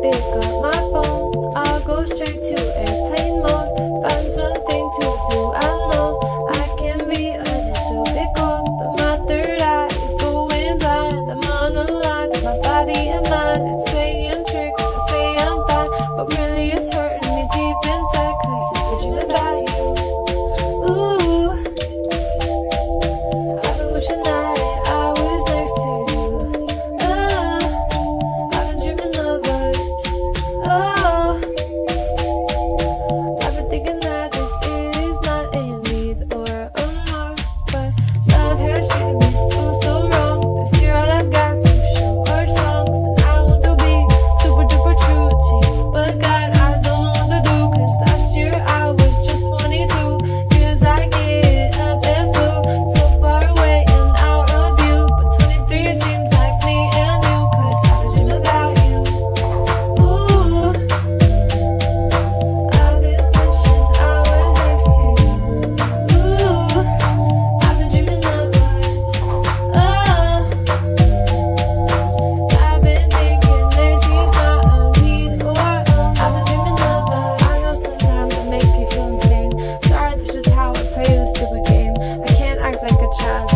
Pick up my phone, I'll go straight to airplane mode. Find something to do, I know I can be a little bit cold, but my third eye is going blind. I'm on a line with my body and mind. It's playing tricks, I say I'm fine, but really it's hurting me deep inside, 'cause I'm dreaming about you. Ooh, I've been wishing that I was next to you. I've been dreaming of us. Oh, I've been thinking that this is not a need or a must, but love has treated me so wrong. This year all I've got to show are songs, and I want to be super duper true to you, but God, I don't know what to do, 'cause last year I was just 22. Years I get up and flew so far away and out of view, but 23 seems like me and you, 'cause I was dreaming about you. Ooh, I've been wishing I was next to you. Ooh, I've been dreaming of us. Oh, I've been thinking this is not a need or a I've been dreaming of us. I know sometimes I make you feel insane. Sorry, that's just how I play this stupid game. I can't act like a child.